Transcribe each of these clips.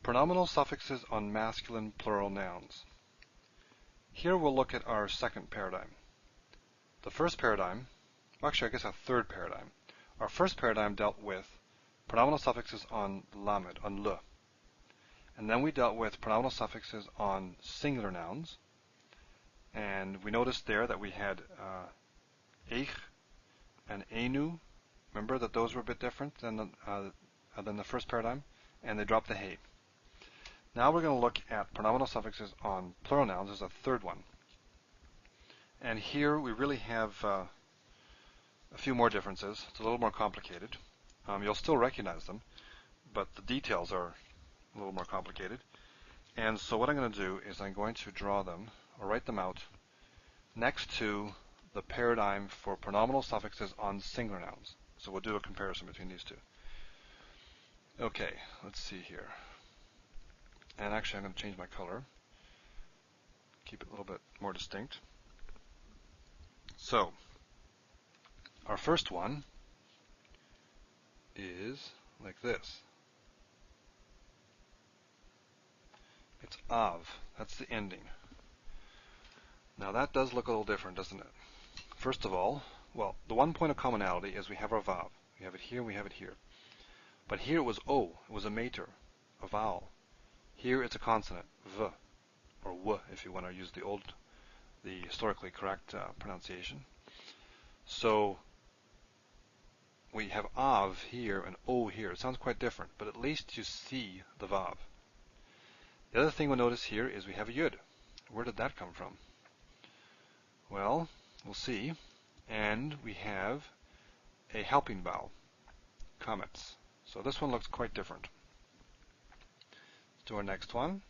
Pronominal suffixes on masculine plural nouns. Here we'll look at our second paradigm. The first paradigm, well, actually I guess our third paradigm. Our first paradigm dealt with pronominal suffixes on lamed, on le. And then we dealt with pronominal suffixes on singular nouns. And we noticed there that we had eich and enu. Remember that those were a bit different than the first paradigm, and they dropped the he. Now we're going to look at pronominal suffixes on plural nouns as a third one. And here we really have a few more differences. It's a little more complicated. You'll still recognize them, but the details are a little more complicated. And so what I'm going to do is I'm going to draw them, or write them out, next to the paradigm for pronominal suffixes on singular nouns. So we'll do a comparison between these two. Okay, let's see here. And actually I'm going to change my color. Keep it a little bit more distinct. So, our first one is like this. It's av. That's the ending. Now that does look a little different, doesn't it? First of all, well, the one point of commonality is we have our vav. We have it here, we have it here. But here it was o. It was a mater, a vowel. Here it's a consonant, v, or w, if you want to use the historically correct pronunciation. So we have av here and o here. It sounds quite different, but at least you see the vav. The other thing we'll notice here is we have a yud. Where did that come from? Well, we'll see. And we have a helping vowel, comets. So this one looks quite different. Let's do our next one.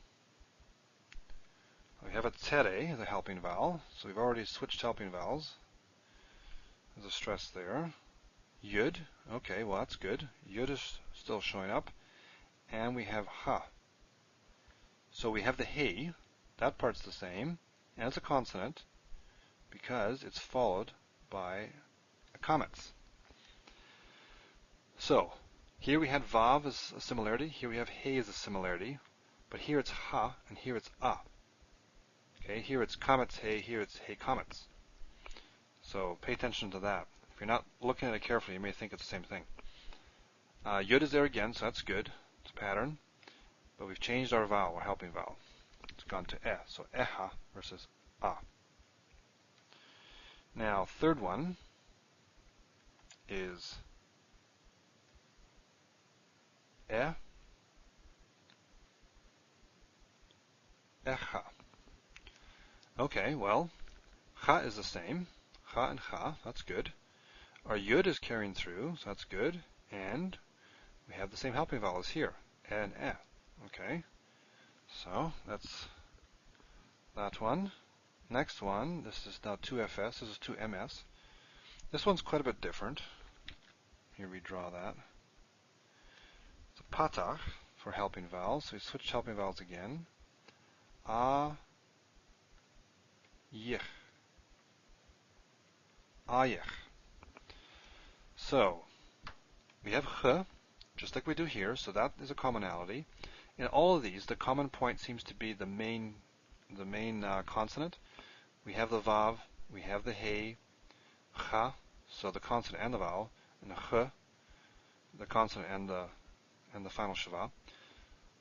We have a tere, the helping vowel. So we've already switched helping vowels. There's a stress there. Yud. Okay, well that's good. Yud is still showing up. And we have ha. So we have the he. That part's the same. And it's a consonant because it's followed by a comets. So here we had vav as a similarity. Here we have he as a similarity. But here it's ha and here it's a. Okay, here it's comets he, here it's he comets. So pay attention to that. If you're not looking at it carefully, you may think it's the same thing. Yud is there again, so that's good. It's a pattern. But we've changed our vowel, our helping vowel. It's gone to eh. So eha versus a. Now, third one is eha. Okay, well, cha is the same. Cha and cha, that's good. Our yud is carrying through, so that's good. And we have the same helping vowels here, e and eh. Okay, so that's that one. Next one, this is now 2fs, this is 2ms. This one's quite a bit different. Here we draw that. It's a patach for helping vowels, so we switched helping vowels again. A, yich. Ayech. So, we have ch, just like we do here, so that is a commonality. In all of these, the common point seems to be the main consonant. We have the vav, we have the he, cha, so the consonant and the vowel, and the ch, the consonant and the final shava.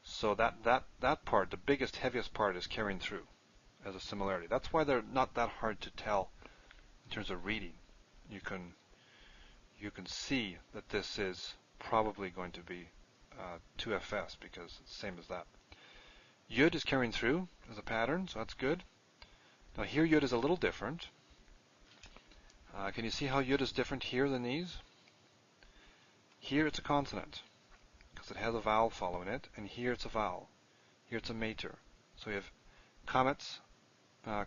So that part, the biggest, heaviest part, is carrying through as a similarity. That's why they're not that hard to tell in terms of reading. You can see that this is probably going to be 2fs because it's the same as that. Yud is carrying through as a pattern, so that's good. Now here yud is a little different. Can you see how yud is different here than these? Here it's a consonant because it has a vowel following it, and here it's a vowel. Here it's a mater. So we have comets,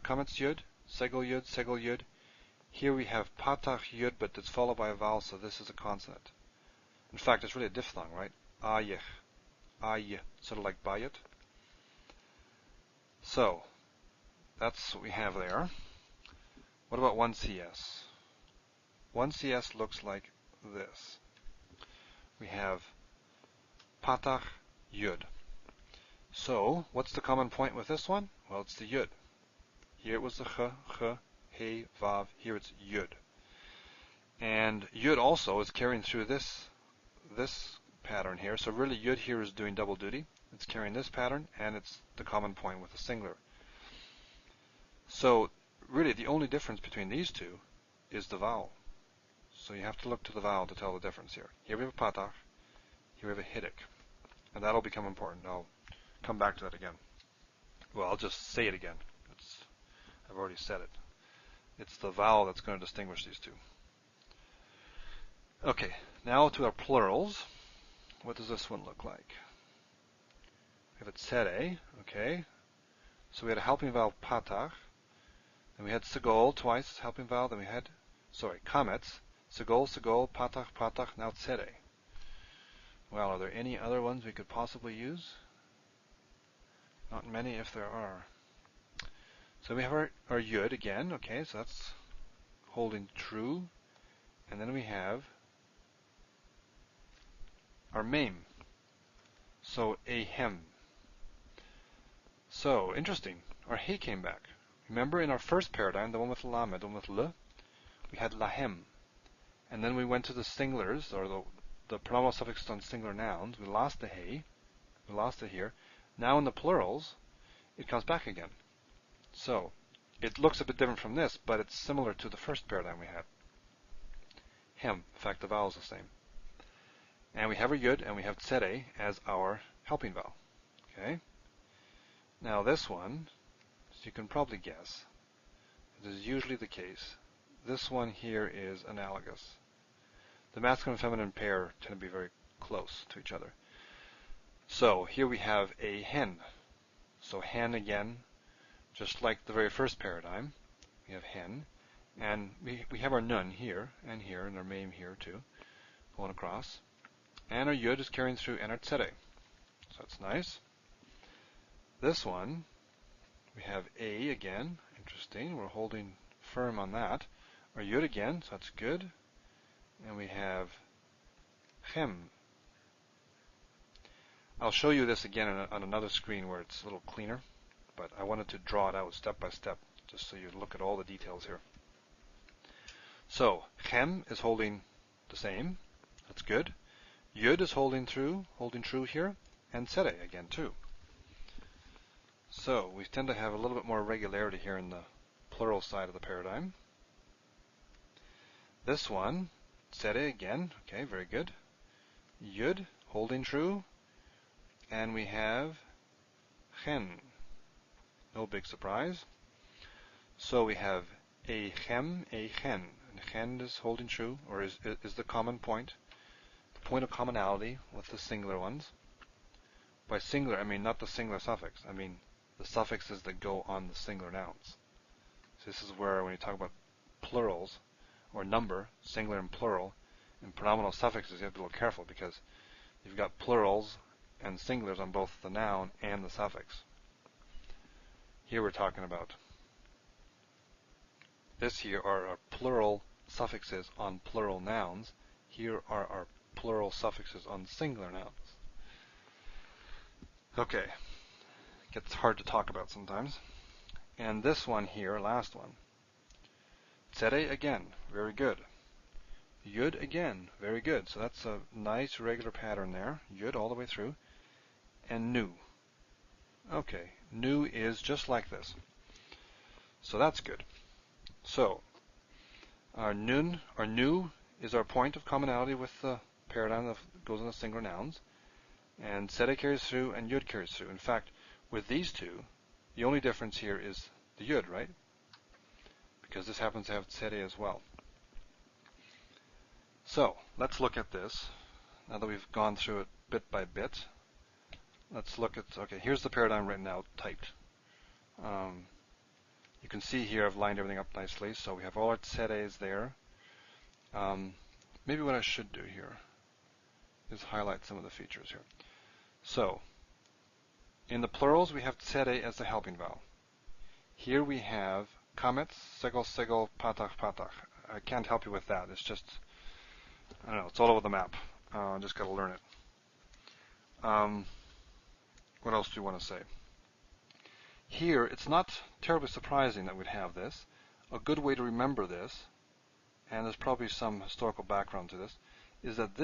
comets yud, segel yud. Here we have patach yud, but it's followed by a vowel, so this is a consonant. In fact, it's really a diphthong, right? Ayech, ay, sort of like bayit. So that's what we have there. What about 1cs? 1cs looks like this. We have patach yud. So, what's the common point with this one? Well, it's the yud. Here it was the ch, he, vav. Here it's yud. And yud also is carrying through this pattern here. So really, yud here is doing double duty. It's carrying this pattern, and it's the common point with the singular. So really, the only difference between these two is the vowel. So you have to look to the vowel to tell the difference here. Here we have a patach. Here we have a hidik. And that'll become important. I'll come back to that again. Well, I'll just say it again. I've already said it. It's the vowel that's going to distinguish these two. Okay, now to our plurals. What does this one look like? We have a tsere, okay. So we had a helping vowel patach. Then we had segol twice, helping vowel. Then we had, kamets. Segol, segol, patach, patach, now tsere. Well, are there any other ones we could possibly use? Not many if there are. So we have our yud again, okay, so that's holding true. And then we have our mem. So ahem. So interesting. Our he came back. Remember in our first paradigm, the one with lamed, the one with l, we had lahem. And then we went to the singulars, or the pronominal suffixes on singular nouns. We lost the he. We lost it here. Now in the plurals, it comes back again. So it looks a bit different from this, but it's similar to the first paradigm we had. Hem. In fact, the vowel is the same. And we have our yud, and we have tsere as our helping vowel. Okay. Now this one, as you can probably guess, it is usually the case. This one here is analogous. The masculine and feminine pair tend to be very close to each other. So here we have a hen. So hen again, just like the very first paradigm, we have hen. And we have our nun here, and our mem here too, going across. And our yud is carrying through and our tsere. So that's nice. This one, we have a again. Interesting. We're holding firm on that. Our yud again, so that's good. And we have chem. I'll show you this again on another screen where it's a little cleaner, but I wanted to draw it out step by step, just so you look at all the details here. So, chem is holding the same. That's good. Yud is holding true here, and tsere again too. So, we tend to have a little bit more regularity here in the plural side of the paradigm. This one, tsere again, okay, very good. Yud, holding true, and we have chen. No big surprise. So we have a chem, a chen. And chen is holding true, or is the common point, the point of commonality with the singular ones. By singular, I mean not the singular suffix. I mean the suffixes that go on the singular nouns. So this is where, when you talk about plurals, or number, singular and plural, and pronominal suffixes, you have to be a little careful because you've got plurals and singulars on both the noun and the suffix. Here we're talking about this here are our plural suffixes on plural nouns. Here are our plural suffixes on singular nouns. Okay, gets hard to talk about sometimes. And this one here, last one. Tsere again, very good. Yud again, very good. So that's a nice regular pattern there. Yud all the way through. And nu. Okay, nu is just like this. So that's good. So our nu is our point of commonality with the paradigm that goes in the singular nouns. And tsere carries through and yud carries through. In fact, with these two, the only difference here is the yud, right? Because this happens to have tsere as well. So let's look at this. Now that we've gone through it bit by bit, let's look at, okay, here's the paradigm written out, typed. You can see here I've lined everything up nicely. So we have all our tseres there. Maybe what I should do here is highlight some of the features here. So in the plurals we have tsere as the helping vowel. Here we have kamets, segol, segol, patach, patach. I can't help you with that. It's just, I don't know, it's all over the map. Just got to learn it. what else do you want to say? Here, it's not terribly surprising that we'd have this. A good way to remember this, and there's probably some historical background to this, is that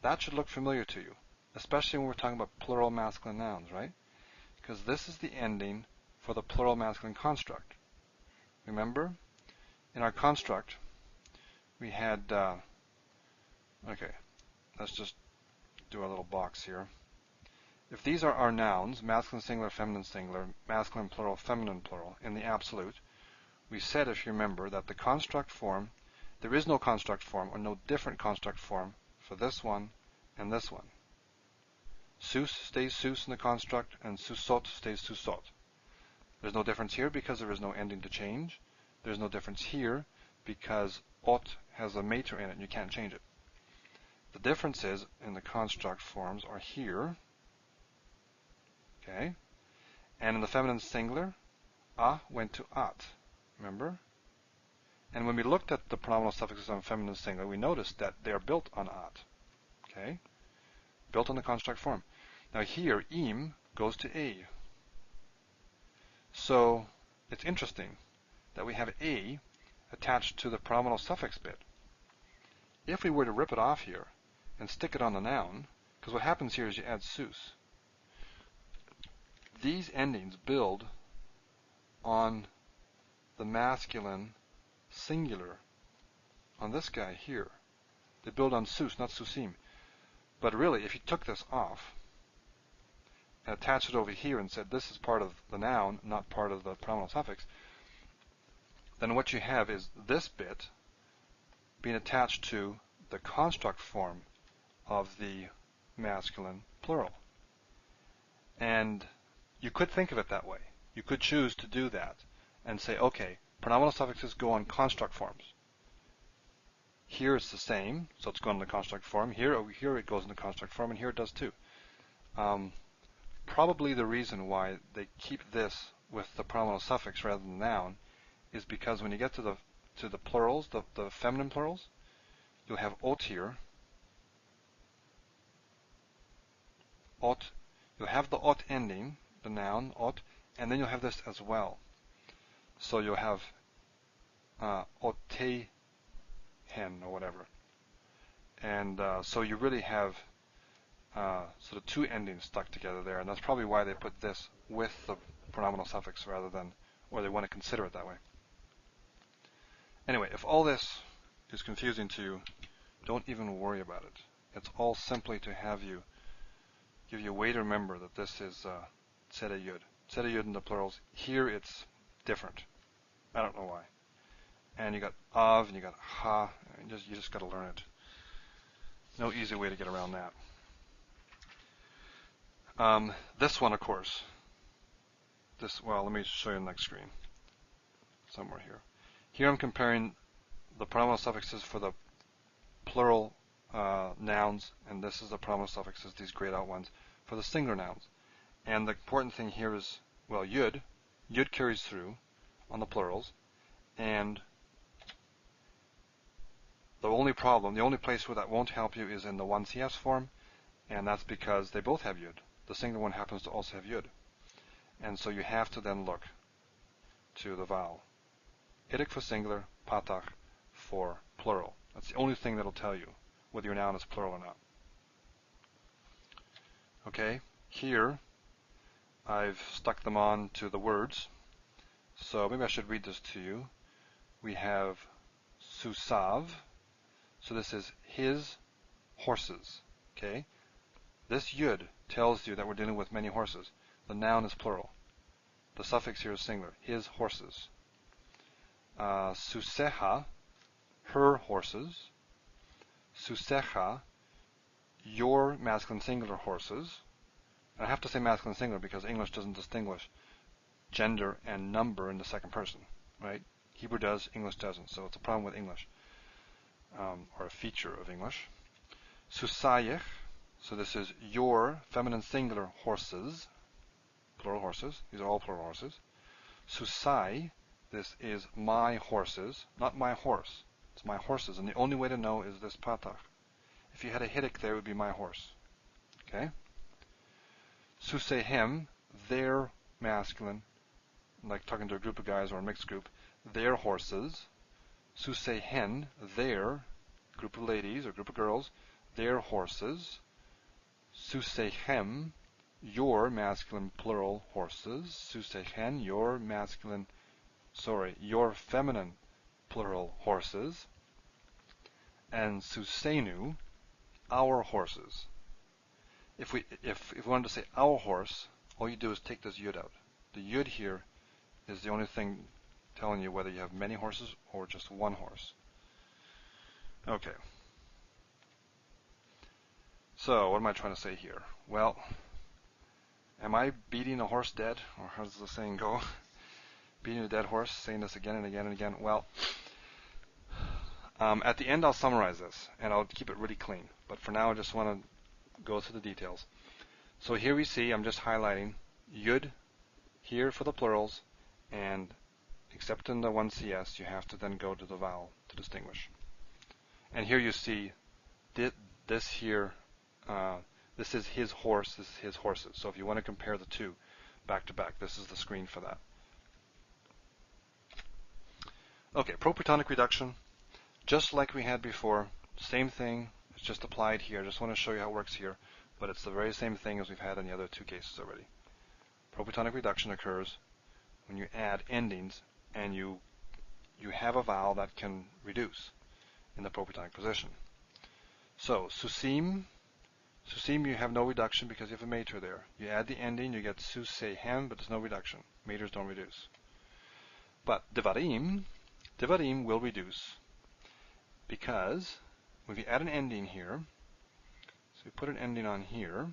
that should look familiar to you, especially when we're talking about plural masculine nouns, right? Because this is the ending for the plural masculine construct. Remember? In our construct, we had, okay, let's just do a little box here. If these are our nouns, masculine singular, masculine plural, feminine plural, in the absolute, we said, if you remember, that the construct form, there is no construct form or no different construct form for this one and this one. Sus stays sus in the construct and susot stays susot. There's no difference here because there is no ending to change. There's no difference here because ot has a mater in it and you can't change it. The differences in the construct forms are here. Okay, and in the feminine singular, a went to at, remember? And when we looked at the pronominal suffixes on feminine singular, we noticed that they are built on at, okay? Built on the construct form. Now here, im goes to a. So it's interesting that we have a attached to the pronominal suffix bit. If we were to rip it off here and stick it on the noun, because what happens here is you add sus. These endings build on the masculine singular, on this guy here. They build on sus, not susim. But really, if you took this off and attached it over here and said this is part of the noun, not part of the pronominal suffix, then what you have is this bit being attached to the construct form of the masculine plural. And you could think of it that way. You could choose to do that and say, okay, pronominal suffixes go on construct forms. Here it's the same, so it's going in the construct form. Here it goes in the construct form, and here it does too. Probably the reason why they keep this with the pronominal suffix rather than the noun is because when you get to the plurals, the feminine plurals, you'll have ot here. Ot, you'll have the ot ending, the noun, ot, and then you'll have this as well. So you'll have ote hen or whatever. And so you really have sort of two endings stuck together there, and that's probably why they put this with the pronominal suffix rather than, or they want to consider it that way. Anyway, if all this is confusing to you, don't even worry about it. It's all simply to give you a way to remember that this is tzeda yud. Tzeda yud in the plurals. Here it's different. I don't know why. And you got av and you got ha. And you just got to learn it. No easy way to get around that. This one, of course. Well, let me show you the next screen. Somewhere here. Here I'm comparing the pronominal suffixes for the plural nouns, and this is the pronominal suffixes, these grayed out ones, for the singular nouns. And the important thing here is, well, yud. Yud carries through on the plurals, and the only place where that won't help you is in the 1CS form, and that's because they both have yud. The singular one happens to also have yud. And so you have to then look to the vowel. Idik for singular, patach for plural. That's the only thing that'll tell you whether your noun is plural or not. Okay, here I've stuck them on to the words. So maybe I should read this to you. We have susav. So this is his horses. Okay, this yud tells you that we're dealing with many horses. The noun is plural. The suffix here is singular. His horses. Suseha, her horses. Susecha, your masculine singular horses. And I have to say masculine singular because English doesn't distinguish gender and number in the second person, right? Hebrew does, English doesn't. So it's a problem with English, or a feature of English. Susayech, so this is your feminine singular horses, plural horses. These are all plural horses. Susai, this is my horses, not my horse. It's my horses, and the only way to know is this patach. If you had a hidik there, it would be my horse. Okay. Susehem, their masculine, like talking to a group of guys or a mixed group, their horses. Susehen, their group of ladies or group of girls, their horses. Susehem, your masculine plural horses. Susehen, your feminine plural horses. And susenu, our horses. If we wanted to say our horse, all you do is take this yud out. The yud here is the only thing telling you whether you have many horses or just one horse. Okay. So, what am I trying to say here? Well, am I beating a horse dead? Or how does the saying go? Beating a dead horse, saying this again and again and again? Well, at the end I'll summarize this, and I'll keep it really clean. But for now I just want to go through the details. So here we see, I'm just highlighting yud here for the plurals, and except in the 1CS, you have to then go to the vowel to distinguish. And here you see this here, this is his horse, this is his horses. So if you want to compare the two back to back, this is the screen for that. Okay, propetonic reduction, just like we had before, same thing, it's just applied here. I just want to show you how it works here, but it's the very same thing as we've had in the other two cases already. Propetonic reduction occurs when you add endings and you have a vowel that can reduce in the propetonic position. So, susim, you have no reduction because you have a mater there. You add the ending, you get susehem, but there's no reduction. Maters don't reduce. But devarim will reduce because when we add an ending here, so we put an ending on here,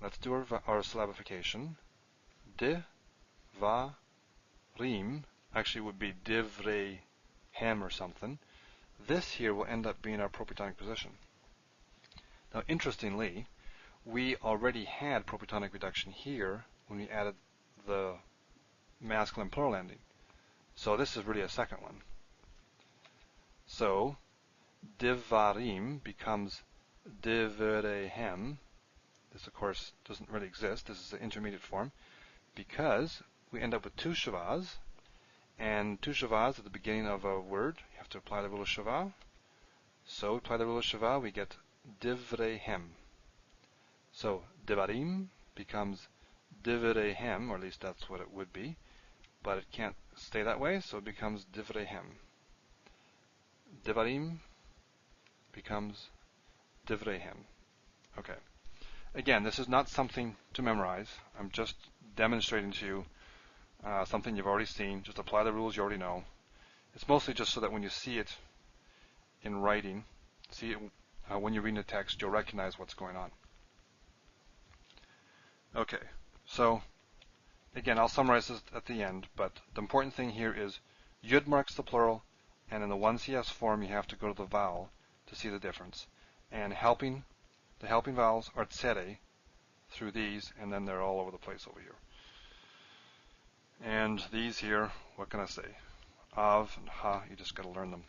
let's do our syllabification. De, va, rim, actually would be divre, hem or something. This here will end up being our propetonic position. Now, interestingly, we already had propetonic reduction here when we added the masculine plural ending. So this is really a second one. So, divarim becomes diverehem. This, of course, doesn't really exist. This is the intermediate form because we end up with two shavas, and two shavas at the beginning of a word, you have to apply the rule of shava. So we apply the rule of shava, we get divrehem. So devarim becomes divrehem, or at least that's what it would be, but it can't stay that way, so it becomes divrehem. Devarim becomes divrehem. Okay. Again, this is not something to memorize. I'm just demonstrating to you something you've already seen. Just apply the rules you already know. It's mostly just so that when you see it in writing, see it when you're reading the text, you'll recognize what's going on. Okay, so again, I'll summarize this at the end, but the important thing here is yud marks the plural, and in the 1CS form you have to go to the vowel to see the difference. And the helping vowels are tsere through these, and then they're all over the place over here. And these here, what can I say? Av and ha, you just got to learn them.